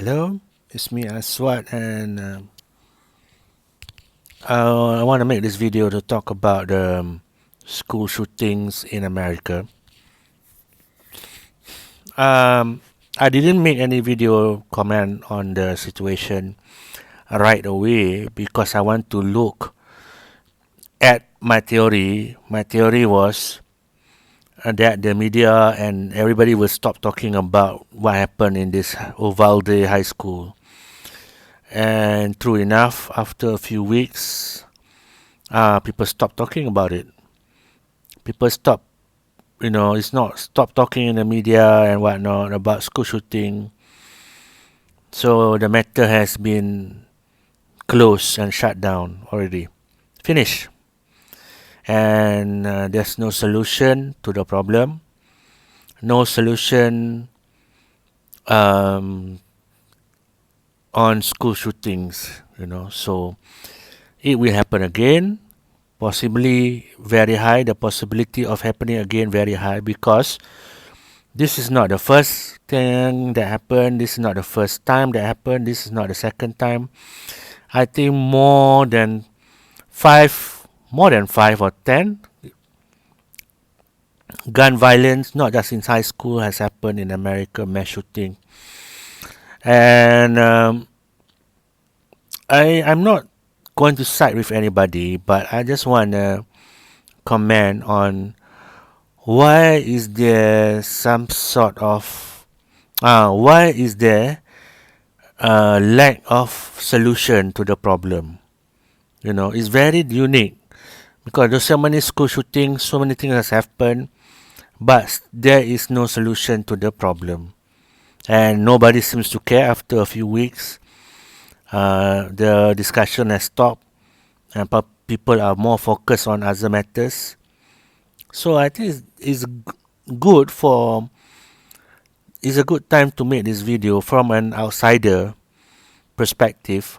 Hello, it's me Aswad, and I want to make this video to talk about the school shootings in America. I didn't make any video comment on the situation right away because I want to look at my theory. My theory was that the media and everybody will stop talking about what happened in this Uvalde High School. And true enough, after a few weeks, people stop talking about it. People stop, it's not stop talking in the media and whatnot about school shooting. So the matter has been closed and shut down already. Finished. And there's no solution to the problem. No solution um, on school shootings. So it will happen again. Possibly very high, the possibility of happening again very high, because this is not the first thing that happened, this is not the first time that happened, this is not the second time. I think more than five or 10 gun violence, not just in high school, has happened in America, mass shooting. And I'm not going to side with anybody, but I just want to comment on why is there some sort of why is there a lack of solution to the problem. It's very unique because there's so many school shootings, so many things has happened, but there is no solution to the problem, and nobody seems to care. After a few weeks, the discussion has stopped, and people are more focused on other matters. So I think it's good for it's a good time to make this video from an outsider perspective.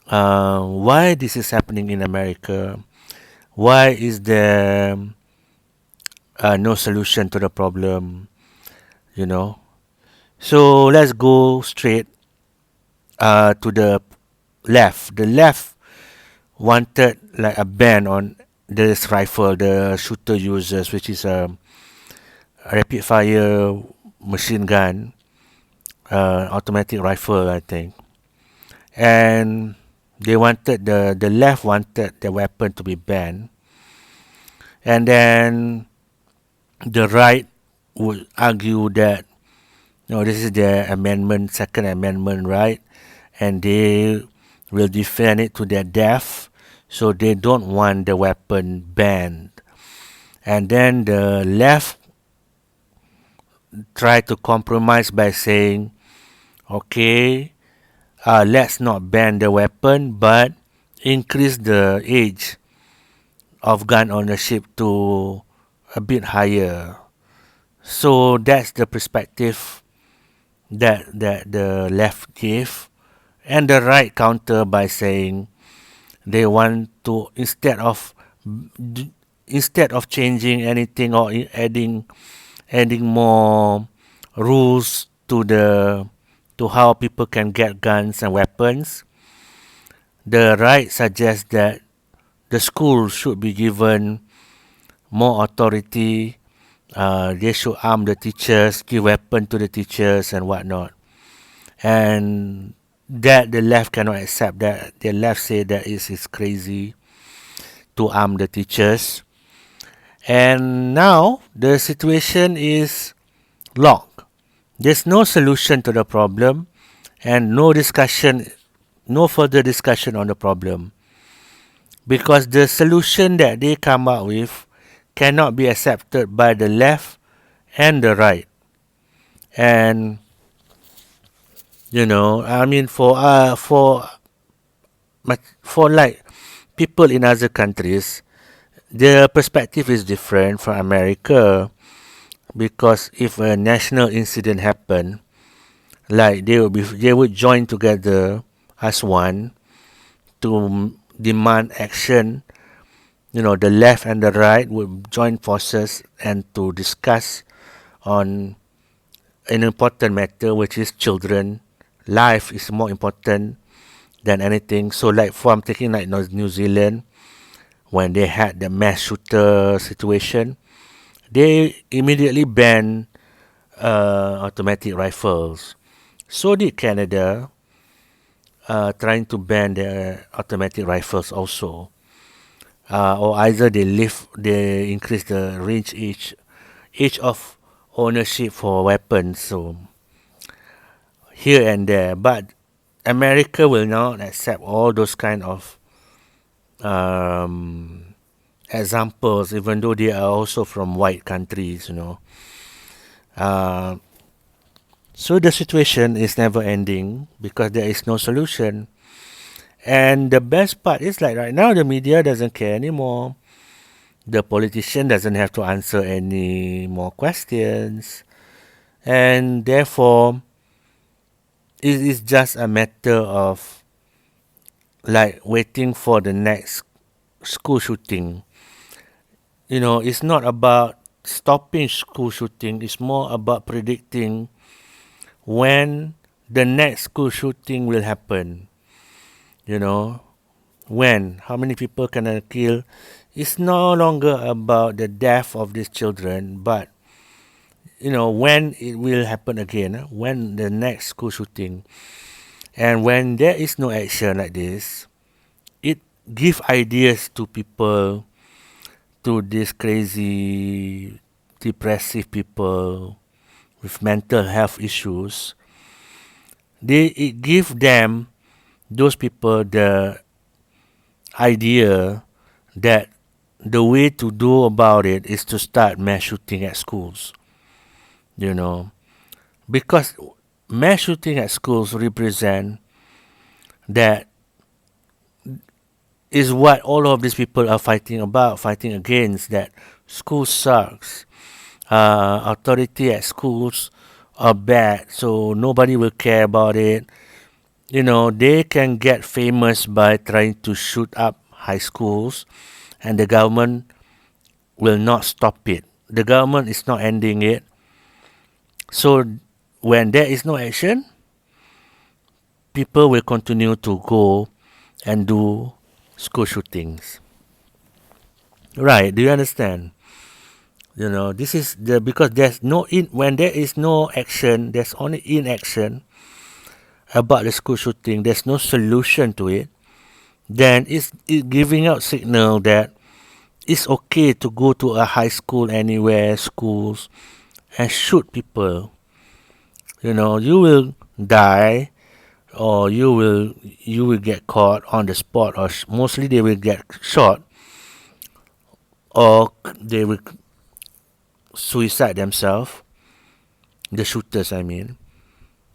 Why this is happening in America? Why is there no solution to the problem? You know. So let's go straight to the left. The left wanted like a ban on this rifle the shooter uses, which is a rapid fire machine gun, automatic rifle, I think. And the left wanted the weapon to be banned, and then the right would argue that this is their amendment, Second Amendment right, and they will defend it to their death, so they don't want the weapon banned. And then the left try to compromise by saying, okay, let's not ban the weapon, but increase the age of gun ownership to a bit higher. So that's the perspective that the left gave, and the right counter by saying they want to, instead of changing anything or adding more rules to how people can get guns and weapons, the right suggests that the school should be given more authority. They should arm the teachers, give weapon to the teachers and whatnot. And that the left cannot accept that. The left say that is crazy to arm the teachers. And now the situation is locked. There's no solution to the problem, and no further discussion on the problem, because the solution that they come up with cannot be accepted by the left and the right. And I mean, for like people in other countries, their perspective is different from America, because if a national incident happen, like they would join together as one to demand action. The left and the right would join forces and to discuss on an important matter, which is children life is more important than anything. So like for I'm taking like New Zealand, when they had the mass shooter situation, they immediately banned automatic rifles. So did Canada, trying to ban the automatic rifles also. Or either they increase the range age of ownership for weapons. So here and there, but America will not accept all those kind of um, examples, even though they are also from white countries. Uh, so the situation is never ending because there is no solution. And the best part is like right now the media doesn't care anymore. The politician doesn't have to answer any more questions, and therefore it is just a matter of like waiting for the next school shooting. It's not about stopping school shooting, it's more about predicting when the next school shooting will happen. You know, when, how many people can I kill? It's no longer about the death of these children, but when it will happen again, when the next school shooting. And when there is no action like this, it give ideas to people, to these crazy, depressive people with mental health issues. It give them, those people, the idea that the way to do about it is to start mass shooting at schools. You know, because mass shooting at schools represent that is what all of these people are fighting against, that school sucks. Authority at schools are bad, so nobody will care about it. They can get famous by trying to shoot up high schools, and the government will not stop it. The government is not ending it. So when there is no action, people will continue to go and do school shootings. Right? Do you understand? This is because there's when there is no action, there's only inaction about the school shooting. There's no solution to it. Then it giving out signal that it's okay to go to a high school anywhere, schools, and shoot people. You will die, or you will get caught on the spot, or mostly they will get shot, or they will suicide themselves, the shooters I mean.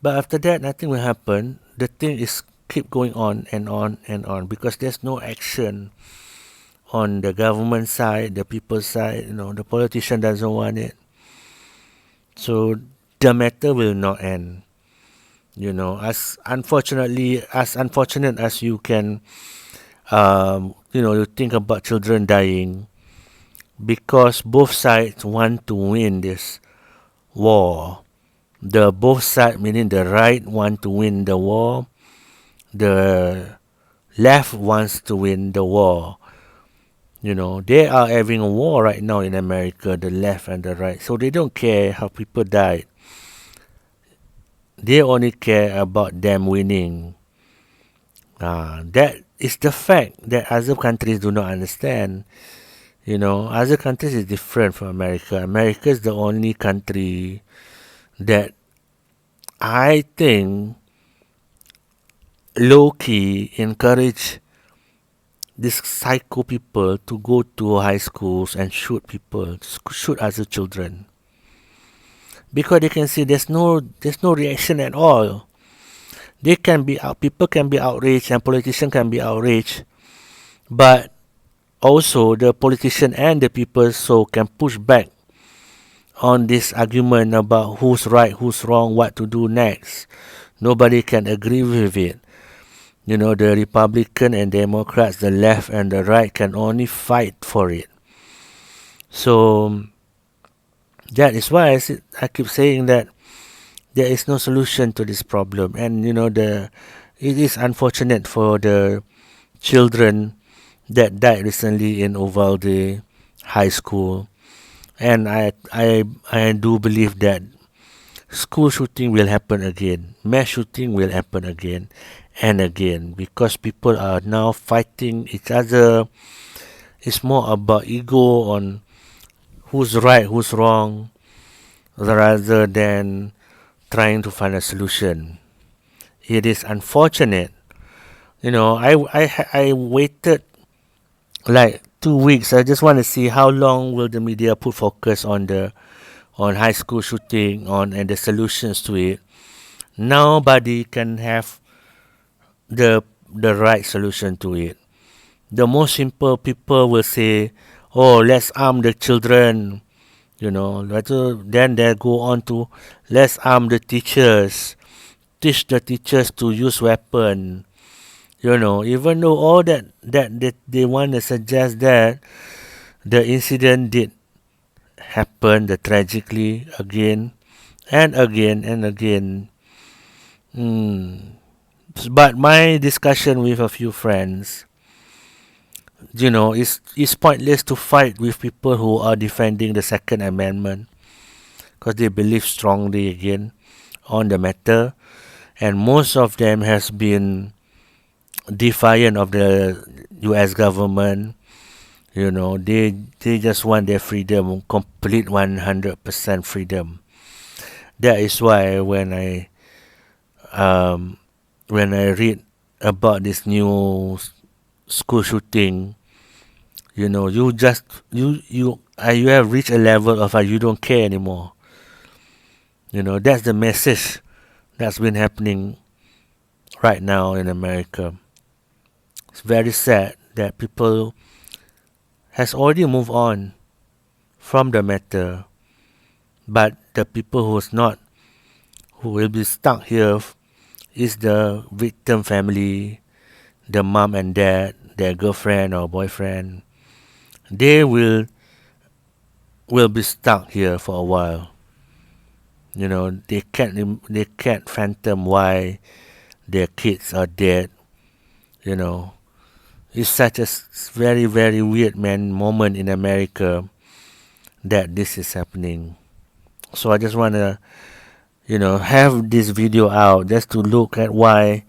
But after that nothing will happen. The thing is keep going on and on and on, because there's no action on the government side, the people's side. The politician doesn't want it, so the matter will not end. As unfortunate as you can, you think about children dying, because both sides want to win this war. The both sides, meaning the right want to win the war, the left wants to win the war. They are having a war right now in America, the left and the right. So they don't care how people died. They only care about them winning. That is the fact that other countries do not understand. Other countries is different from America. America is the only country that I think low-key encourage these psycho people to go to high schools and shoot people, shoot other children. Because they can see there's no reaction at all. People can be outraged and politicians can be outraged, but also the politician and the people so can push back on this argument about who's right, who's wrong, what to do next. Nobody can agree with it. The Republican and Democrats, the left and the right, can only fight for it. So that is why I keep saying that There is no solution to this problem, and it is unfortunate for the children that died recently in Uvalde High School, and I do believe that school shooting will happen again, mass shooting will happen again and again, because people are now fighting each other. It's more about ego on who's right, who's wrong, rather than trying to find a solution. It is unfortunate. I waited like 2 weeks. I just want to see how long will the media put focus on the on high school shooting on and the solutions to it. Nobody can have the right solution to it. The most simple people will say, "Oh, let's arm the children." Then they go on to, let's arm the teachers, teach the teachers to use weapon. Even though all that they want to suggest that the incident did happen, the tragically again and again and again. Mm. But my discussion with a few friends, it's pointless to fight with people who are defending the Second Amendment because they believe strongly again on the matter, and most of them has been defiant of the U.S. government. They just want their freedom, complete 100% freedom. That is why when I read about this new school shooting, you just you have reached a level of you don't care anymore. That's the message that's been happening right now in America. It's very sad that people has already moved on from the matter, but the people who will be stuck here is the victim family, the mom and dad, their girlfriend or boyfriend. They will be stuck here for a while. They can't fathom why their kids are dead. You know, it's such a very very weird moment in America that this is happening. So I just wanna have this video out just to look at why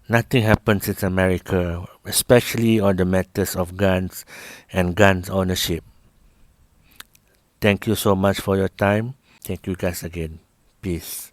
nothing happens in America, especially on the matters of guns and guns ownership. Thank you so much for your time. Thank you guys again. Peace.